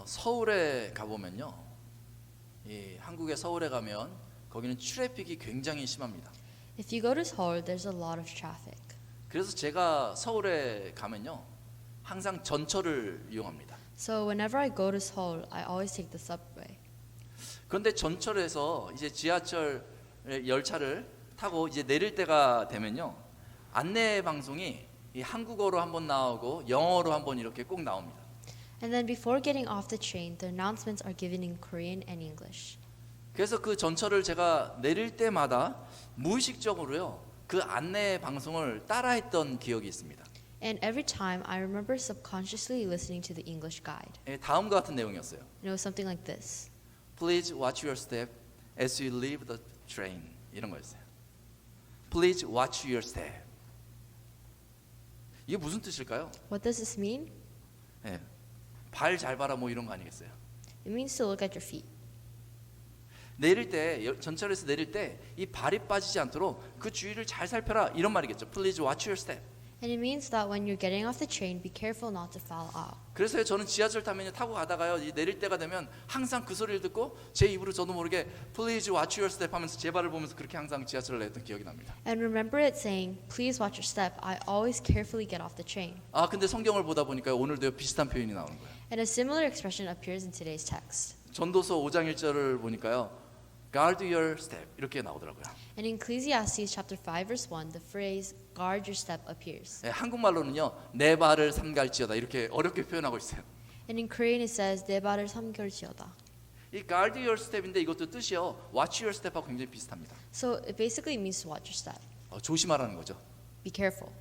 서울에 가보면요, 이 한국의 서울에 가면 거기는 트래픽이 굉장히 심합니다. If you go to Seoul, there's a lot of traffic. 그래서 제가 서울에 가면요, 항상 전철을 이용합니다. So whenever I go to Seoul, I always take the subway. 그런데 전철에서 이제 지하철 열차를 타고 이제 내릴 때가 되면요, 안내 방송이 이 한국어로 한번 나오고 영어로 한번 이렇게 꼭 나옵니다. And then before getting off the train, the announcements are given in Korean and English. 그래서 그 전철을 제가 내릴 때마다 무의식적으로요, 그 안내 방송을 따라했던 기억이 있습니다. And every time I remember subconsciously listening to the English guide. 다음과 같은 내용이었어요. And it was something like this. Please watch your step as you leave the train. 이런 거였어요. Please watch your step. 이게 무슨 뜻일까요? What does this mean? 발 잘 봐라 뭐 이런 거 아니겠어요? It means to look at your feet. 내릴 때, 전철에서 내릴 때 이 발이 빠지지 않도록 그 주위를 잘 살펴라 이런 말이겠죠. Please watch your step. And it means that when you're getting off the train, be careful not to fall out. 그래서 저는 지하철 타면 타고 가다가요, 이 내릴 때가 되면 항상 그 소리를 듣고 제 입으로 저도 모르게 Please watch your step 하면서 제 발을 보면서 그렇게 항상 지하철을 냈던 기억이 납니다. And remember it saying, please watch your step. I always carefully get off the train. 근데 성경을 보다 보니까 오늘도 비슷한 표현이 나오는 거예요. And a similar expression appears in today's text. 전도서 5장 1절을 보니까요, Guard your step 이렇게 나오더라고요. And in Ecclesiastes chapter 5 verse 1, the phrase guard your step appears. 한국말로는요, 내 발을 삼갈지어다 이렇게 어렵게 표현하고 있어요. And in Korean it says 내 발을 삼갈지어다. 이 guard your step인데 이것도 뜻이요, watch your step하고 굉장히 비슷합니다. So it basically means to watch your step. 조심하라는 거죠. Be careful.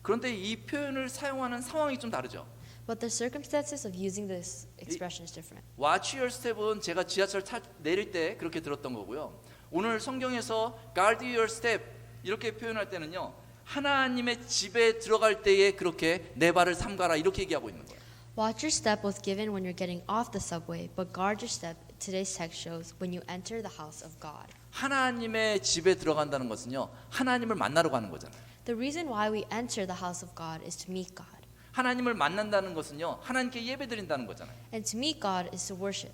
그런데 이 표현을 사용하는 상황이 좀 다르죠. But the circumstances of using this expression is different. Watch your step은 제가 지하철 내릴 때 그렇게 들었던 거고요. 오늘 성경에서 guard your step 이렇게 표현할 때는요, 하나님의 집에 들어갈 때에 그렇게 내 발을 삼가라 이렇게 얘기하고 있는 거예요. Watch your step was given when you're getting off the subway, but guard your step, today's text shows, when you enter the house of God. 하나님의 집에 들어간다는 것은요, 하나님을 만나러 가는 거잖아요. The reason why we enter the house of God is to meet God. 하나님을 만난다는 것은요, 하나님께 예배드린다는 거잖아요. And to meet God is to worship.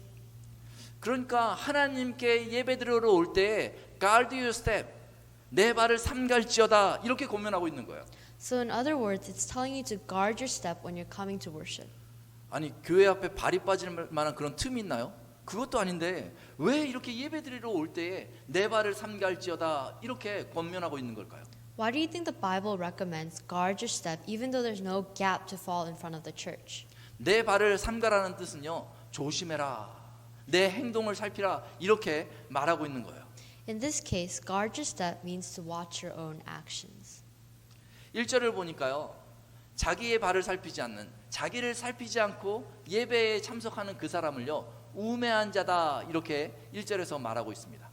그러니까 하나님께 예배드리러 올 때 guard your step, 내 발을 삼갈지어다 이렇게 권면하고 있는 거예요. So in other words, it's telling you to guard your step when you're coming to worship. 아니, 교회 앞에 발이 빠질 만한 그런 틈이 있나요? 그것도 아닌데 왜 이렇게 예배드리러 올 때에 내 발을 삼갈지어다 이렇게 권면하고 있는 걸까요? Why do you think the Bible recommends guard your step even though there's no gap to fall in front of the church? 내 발을 삼가라는 뜻은요, 조심해라, 내 행동을 살피라 이렇게 말하고 있는 거예요. In this case, guard your step means to watch your own actions. 1절을 보니까요, 자기의 발을 살피지 않는, 자기를 살피지 않고 예배에 참석하는 그 사람을요, 우매한 자다 이렇게 1절에서 말하고 있습니다.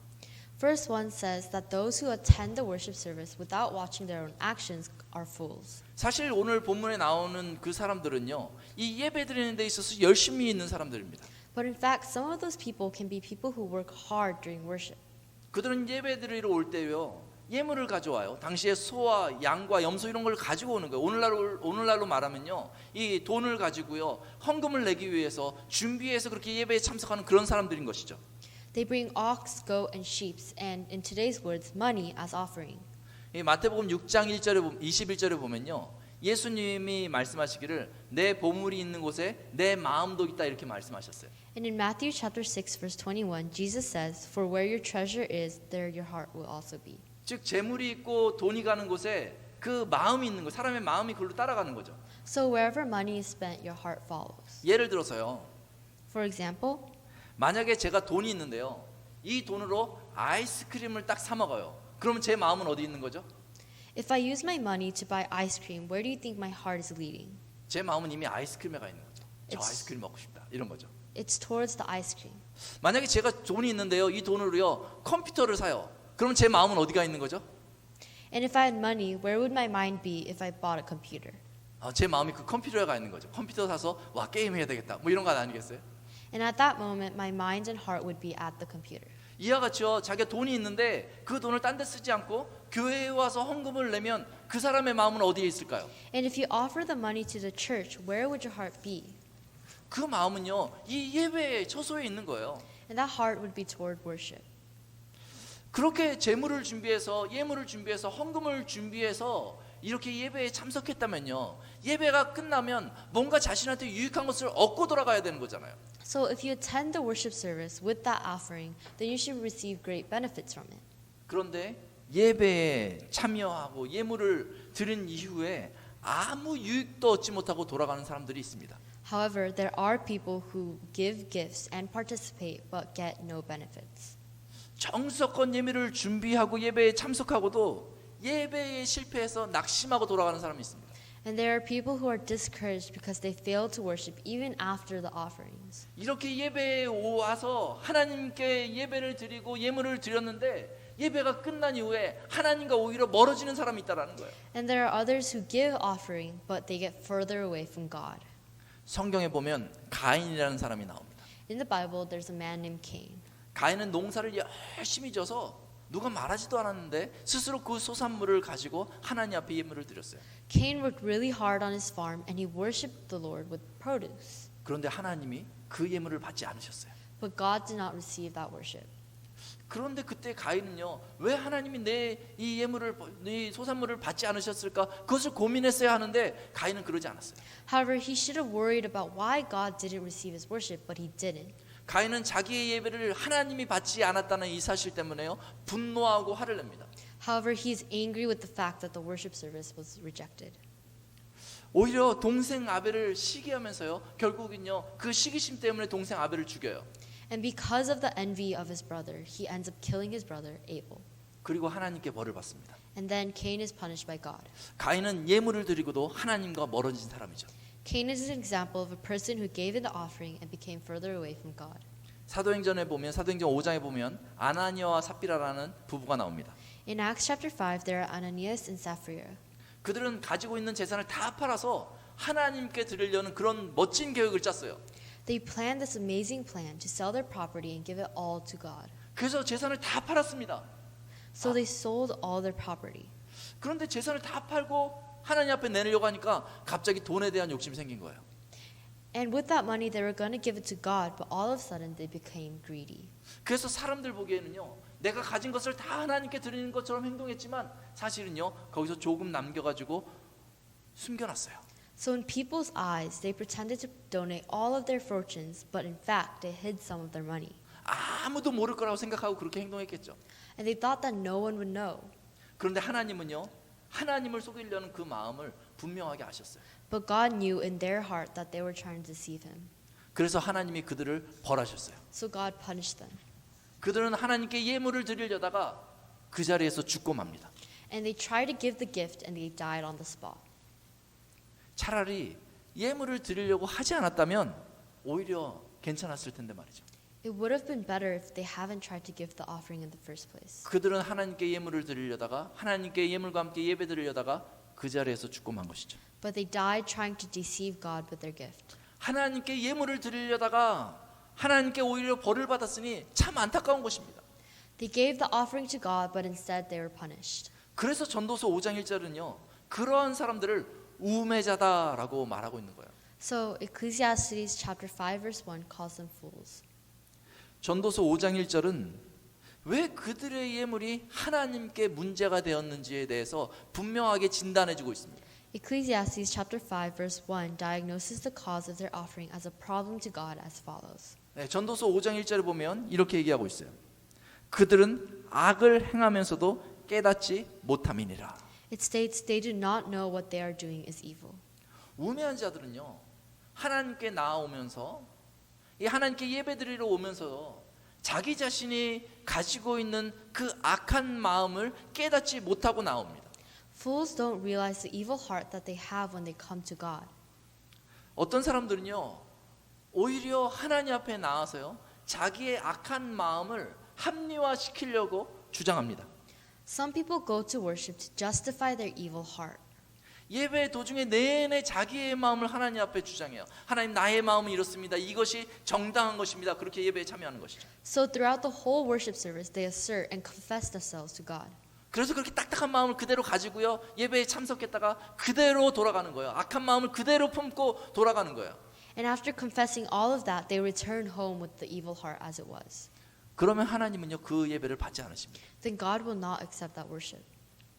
Verse 1 says that those who attend the worship service without watching their own actions are fools. 사실 오늘 본문에 나오는 그 사람들은요, 이 예배드리는 데 있어서 열심히 있는 사람들입니다. But in fact, some of those people can be people who work hard during worship. 그들은 예배드리러 올 때요, 예물을 가져와요. 당시에 소와 양과 염소 이런 걸 가지고 오는 거예요. 오늘날로 말하면요, 이 돈을 가지고요, 헌금을 내기 위해서 준비해서 그렇게 예배에 참석하는 그런 사람들인 것이죠. They bring ox, goat, and sheep, and in today's words, money as offering. 이 마태복음 6장 1절에 21절에 보면요, 예수님이 말씀하시기를 내 보물이 있는 곳에 내 마음도 있다 이렇게 말씀하셨어요. And in Matthew chapter 6 verse 21, Jesus says, "For where your treasure is, there your heart will also be." 즉 재물이 있고 돈이 가는 곳에 그 마음이 있는 거, 사람의 마음이 그걸로 따라가는 거죠. So wherever money is spent, your heart follows. 예를 들어서요, For example, 만약에 제가 돈이 있는데요, 이 돈으로 아이스크림을 딱 사 먹어요. 그러면 제 마음은 어디 있는 거죠? if I use my money to buy ice cream, where do you think my heart is leading? 제 마음은 이미 아이스크림에 가 있는 거죠. 저 It's- 아이스크림 먹고 싶다 이런 거죠. It's towards the ice cream. 만약에 제가 돈이 있는데요, 이 돈으로요 컴퓨터를 사요. 그럼 제 마음은 어디가 있는 거죠? And if I had money, where would my mind be if I bought a computer? 제 마음이 그 컴퓨터에 가 있는 거죠. 컴퓨터 사서 와 게임 해야 되겠다 뭐 이런 거 아니겠어요? And at that moment, my mind and heart would be at the computer. 이와 같이요, 자기가 돈이 있는데 그 돈을 딴 데 쓰지 않고 교회에 와서 헌금을 내면 그 사람의 마음은 어디에 있을까요? And if you offer the money to the church, where would your heart be? 그 마음은요, 이 예배의 처소에 있는 거예요. And that heart would be toward worship. 그렇게 제물을 준비해서 예물을 준비해서 헌금을 준비해서 이렇게 예배에 참석했다면요, 예배가 끝나면 뭔가 자신한테 유익한 것을 얻고 돌아가야 되는 거잖아요. So if you attend the worship service with that offering, then you should receive great benefits from it. 그런데 예배에 참여하고 예물을 드린 이후에 아무 유익도 얻지 못하고 돌아가는 사람들이 있습니다. However, there are people who give gifts and participate but get no benefits. 정석권 예배를 준비하고 예배에 참석하고도 예배에 실패해서 낙심하고 돌아가는 사람이 있습니다. And there are people who are discouraged because they fail to worship even after the offerings. 이렇게 예배에 와서 하나님께 예배를 드리고 예물을 드렸는데 예배가 끝난 이후에 하나님과 오히려 멀어지는 사람이 있다라는 거예요. And there are others who give offering but they get further away from God. 성경에 보면 가인이라는 사람이 나옵니다. In the Bible, there's a man named Cain. 가인은 농사를 열심히 져서 누가 말하지도 않았는데 스스로 그 소산물을 가지고 하나님 앞에 예물을 드렸어요. Cain worked really hard on his farm and he worshipped the Lord with produce. 그런데 하나님이 그 예물을 받지 않으셨어요. But God did not receive that worship. 그런데 그때 가인은요, 왜 하나님이 내 이 예물을, 이 소산물을 받지 않으셨을까? 그것을 고민했어야 하는데 가인은 그러지 않았어요. However, he should have worried about why God didn't receive his worship, but he didn't. 가인은 자기의 예배를 하나님이 받지 않았다는 이 사실 때문에요, 분노하고 화를 냅니다. However, he is angry with the fact that the worship service was rejected. 오히려 동생 아벨을 시기하면서요, 결국은요, 그 시기심 때문에 동생 아벨을 죽여요. And because of the envy of his brother, he ends up killing his brother Abel. 그리고 하나님께 벌을 받습니다. And then Cain is punished by God. 가인은 예물을 드리고도 하나님과 멀어진 사람이죠. Cain is an example of a person who gave in the offering and became further away from God. 사도행전에 보면, 사도행전 5장에 보면 아나니아와 삽비라라는 부부가 나옵니다. In Acts chapter 5, there are Ananias and Sapphira. 그들은 가지고 있는 재산을 다 팔아서 하나님께 드리려는 그런 멋진 계획을 짰어요. They planned this amazing plan to sell their property and give it all to God. 그래서 재산을 다 팔았습니다. So they sold all their property. 그런데 재산을 다 팔고 하나님 앞에 내려고 하니까 갑자기 돈에 대한 욕심이 생긴 거예요. And with that money, they were going to give it to God, but all of a sudden they became greedy. 그래서 사람들 보기에는요, 내가 가진 것을 다 하나님께 드리는 것처럼 행동했지만 사실은요, 거기서 조금 남겨가지고 숨겨놨어요. So in people's eyes, they pretended to donate all of their fortunes, but in fact, they hid some of their money. 아무도 모를 거라고 생각하고 그렇게 행동했겠죠. And they thought that no one would know. 그런데 하나님은요, 하나님을 속이려는 그 마음을 분명하게 아셨어요. But God knew in their heart that they were trying to deceive him. 그래서 하나님이 그들을 벌하셨어요. So God punished them. 그들은 하나님께 예물을 드리려다가 그 자리에서 죽고 맙니다. And they tried to give the gift and they died on the spot. 차라리 예물을 드리려고 하지 않았다면 오히려 괜찮았을 텐데 말이죠. It would have been better if they haven't tried to give the offering in the first place. 그들은 하나님께 예물을 드리려다가 하나님께 예물과 함께 예배 드리려다가 그 자리에서 죽고 만 것이죠. But they died trying to deceive God with their gift. 하나님께 예물을 드리려다가 하나님께 오히려 벌을 받았으니 참 안타까운 것입니다. They gave the offering to God, but instead they were punished. 그래서 전도서 5장 1절은요, 그러한 사람들을 우매자다라고 말하고 있는 거예요. So Ecclesiastes chapter 5 verse 1 calls them fools. 전도서 5장 1절은 왜 그들의 예물이 하나님께 문제가 되었는지에 대해서 분명하게 진단해주고 있습니다. Ecclesiastes chapter 5 verse 1 diagnoses the cause of their offering as a problem to God as follows. 네, 전도서 5장 1절에 보면 이렇게 얘기하고 있어요. 그들은 악을 행하면서도 깨닫지 못함이니라. It states they do not know what they are doing is evil. 우매한 자들은요, 하나님께 나아오면서 이 하나님께 예배드리러 오면서 자기 자신이 가지고 있는 그 악한 마음을 깨닫지 못하고 나옵니다. Fools don't realize the evil heart that they have when they come to God. 어떤 사람들은요, 오히려 하나님 앞에 나와서요, 자기의 악한 마음을 합리화시키려고 주장합니다. Some people go to worship to justify their evil heart. 예배 도중에 내내 자기의 마음을 하나님 앞에 주장해요. 하나님, 나의 마음은 이렇습니다. 이것이 정당한 것입니다. 그렇게 예배에 참여하는 것이죠. So throughout the whole worship service, they assert and confess themselves to God. 그래서 그렇게 딱딱한 마음을 그대로 가지고요, 예배에 참석했다가 그대로 돌아가는 거예요. 악한 마음을 그대로 품고 돌아가는 거예요. And after confessing all of that, they return home with the evil heart as it was. 그러면 하나님은요 그 예배를 받지 않으십니다. Then God will not accept that worship.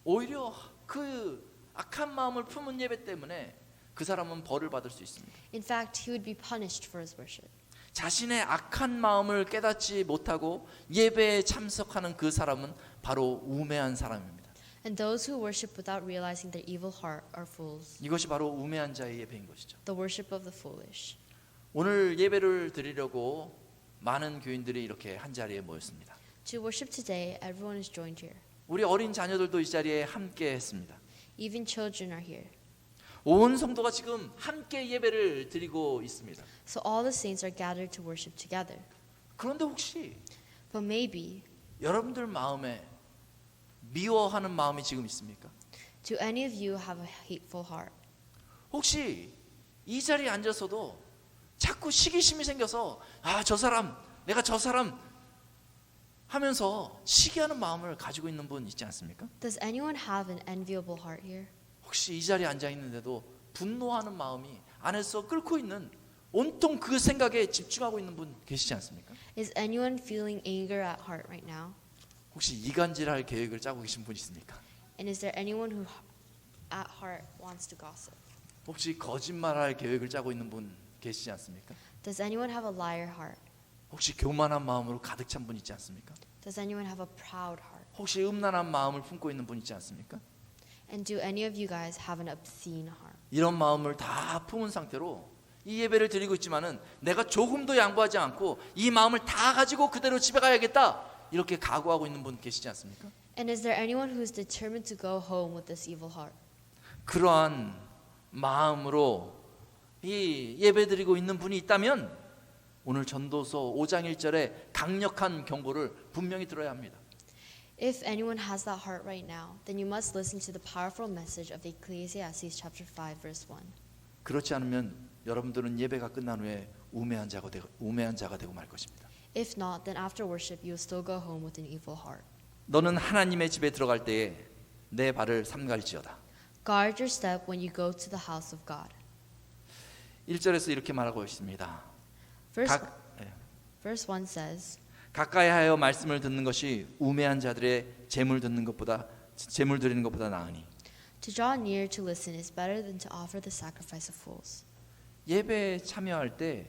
오히려 그 악한 마음을 품은 예배 때문에 그 사람은 벌을 받을 수 있습니다. In fact, he would be punished for his worship. 자신의 악한 마음을 깨닫지 못하고 예배에 참석하는 그 사람은 바로 우매한 사람입니다. And those who worship without realizing their evil heart are fools. 이것이 바로 우매한 자의 예배인 것이죠. The worship of the foolish. 오늘 예배를 드리려고 많은 교인들이 이렇게 한 자리에 모였습니다. To worship today, everyone is joined here. 우리 어린 자녀들도 이 자리에 함께 했습니다. Even children are here. 온 성도가 지금 함께 예배를 드리고 있습니다. So all the saints are gathered to worship together. 그런데 혹시 But maybe, 여러분들 마음에 미워하는 마음이 지금 있습니까? do any of you have a hateful heart? 혹시 이 자리에 앉아서도 자꾸 시기심이 생겨서 저 사람, 내가 저 사람 하면서 시기하는 마음을 가지고 있는 분 있지 않습니까? Does anyone have an enviable heart here? 혹시 이 자리에 앉아 있는데도 분노하는 마음이 안에서 끓고 있는 온통 그 생각에 집중하고 있는 분 계시지 않습니까? Is anyone feeling anger at heart right now? 혹시 이간질할 계획을 짜고 계신 분 있습니까? And is there anyone who at heart wants to gossip? 혹시 거짓말할 계획을 짜고 있는 분 계시지 않습니까? Does anyone have a liar heart? 혹시 교만한 마음으로 가득 찬 분 있지 않습니까? Does anyone have a proud heart? 혹시 음란한 마음을 품고 있는 분 있지 않습니까? And do any of you guys have an obscene heart? 이런 마음을 다 품은 상태로 이 예배를 드리고 있지만은 내가 조금도 양보하지 않고 이 마음을 다 가지고 그대로 집에 가야겠다 이렇게 각오하고 있는 분 계시지 않습니까? And is there anyone who is determined to go home with this evil heart? 그러한 마음으로 이 예배 드리고 있는 분이 있다면 오늘 전도서 5장 1절에 강력한 경고를 분명히 들어야 합니다. If anyone has that heart right now, then you must listen to the powerful message of Ecclesiastes chapter 5 verse 1. 그렇지 않으면 여러분들은 예배가 끝난 후에 우매한 자가 되고 말 것입니다. If not, then after worship you will still go home with an evil heart. 너는 하나님의 집에 들어갈 때에 내 발을 삼갈지어다. Guard your step when you go to the house of God. 1절에서 이렇게 말하고 있습니다. Verse 1 says, 가까이 하여 말씀을 듣는 것이 우매한 자들의 재물 드리는 것보다 나으니. To draw near to listen is better than to offer the sacrifice of fools. 예배에 참여할 때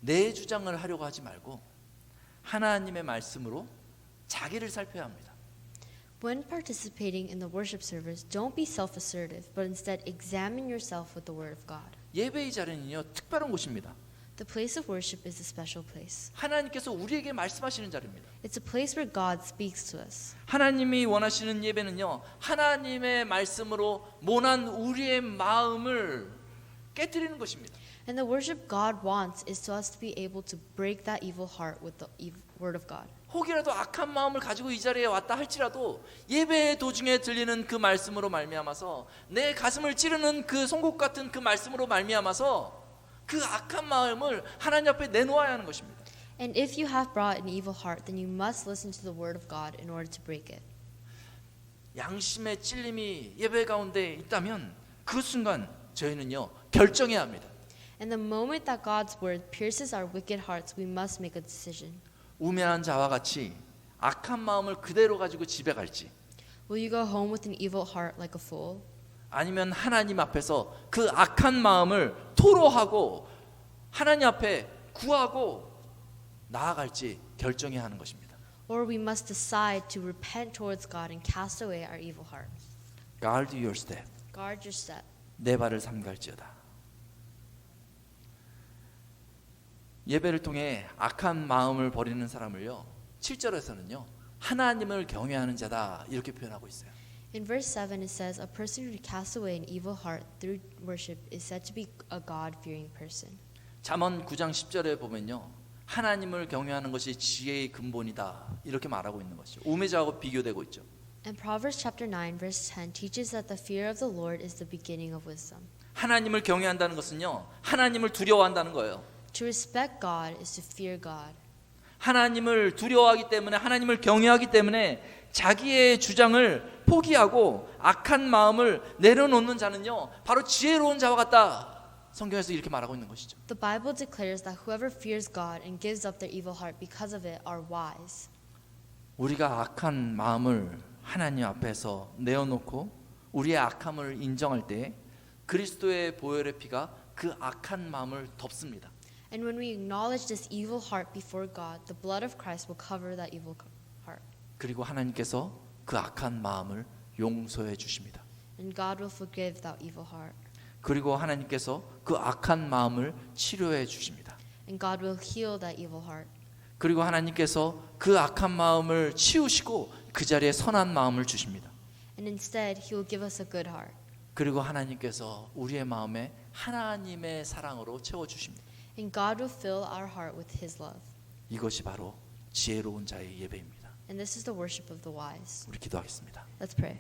내 주장을 하려고 하지 말고 하나님의 말씀으로 자기를 살펴야 합니다. When participating in the worship service, don't be self-assertive, but instead examine yourself with the word of God. 예배의 자리는요 특별한 곳입니다. The place of worship is a special place. 하나님께서 우리에게 말씀하시는 자리입니다. It's a place where God speaks to us. 하나님이 원하시는 예배는요 하나님의 말씀으로 모난 우리의 마음을 깨뜨리는 것입니다. And the worship God wants is to us to be able to break that evil heart with the word of God. 혹이라도 악한 마음을 가지고 이 자리에 왔다 할지라도 예배의 도중에 들리는 그 말씀으로 말미암아서 내 가슴을 찌르는 그 송곳 같은 그 말씀으로 말미암아서 그 악한 마음을 하나님 앞에 내놓아야 하는 것입니다. And if you have brought an evil heart, then you must listen to the word of God in order to break it. 양심의 찔림이 예배 가운데 있다면 그 순간 저희는요 결정해야 합니다. And the moment that God's word pierces our wicked hearts, we must make a decision. 우매한 자와 같이 악한 마음을 그대로 가지고 집에 갈지 Will you go home with an evil heart like a fool? 아니면 하나님 앞에서 그 악한 마음을 토로하고 하나님 앞에 구하고 나아갈지 결정해야 하는 것입니다. Or we must decide to repent towards God and cast away our evil heart. Guard your step. Guard your step. 내 발을 삼갈지어다. 예배를 통해 악한 마음을 버리는 사람을요 7절에서는요 하나님을 경외하는 자다 이렇게 표현하고 있어요. In verse 7 it says, a person who casts away an evil heart through worship is said to be a God-fearing person. 잠언 9장 10절에 보면요 하나님을 경외하는 것이 지혜의 근본이다 이렇게 말하고 있는 것이죠. 우매자하고 비교되고 있죠. And Proverbs chapter 9 verse 10 teaches that the fear of the Lord is the beginning of wisdom. 하나님을 경외한다는 것은요 하나님을 두려워한다는 거예요. To respect God is to fear God. 하나님을 두려워하기 때문에 하나님을 경외하기 때문에 자기의 주장을 포기하고 악한 마음을 내려놓는 자는요 바로 지혜로운 자와 같다 성경에서 이렇게 말하고 있는 것이죠. The Bible declares that whoever fears God and gives up their evil heart because of it are wise. 우리가 악한 마음을 하나님 앞에서 내어놓고 우리의 악함을 인정할 때 그리스도의 보혈의 피가 그 악한 마음을 덮습니다. And when we acknowledge this evil heart before God, the blood of Christ will cover that evil heart. 그리고 하나님께서 그 악한 마음을 용서해 주십니다. And God will forgive that evil heart. 그리고 하나님께서 그 악한 마음을 치료해 주십니다. And God will heal that evil heart. 그리고 하나님께서 그 악한 마음을 치우시고 그 자리에 선한 마음을 주십니다. And instead, He will give us a good heart. 그리고 하나님께서 우리의 마음에 하나님의 사랑으로 채워 주십니다. And God will fill our heart with His love. 이것이 바로 지혜로운 자의 예배입니다. And this is the worship of the wise. 우리 기도하겠습니다. Let's pray.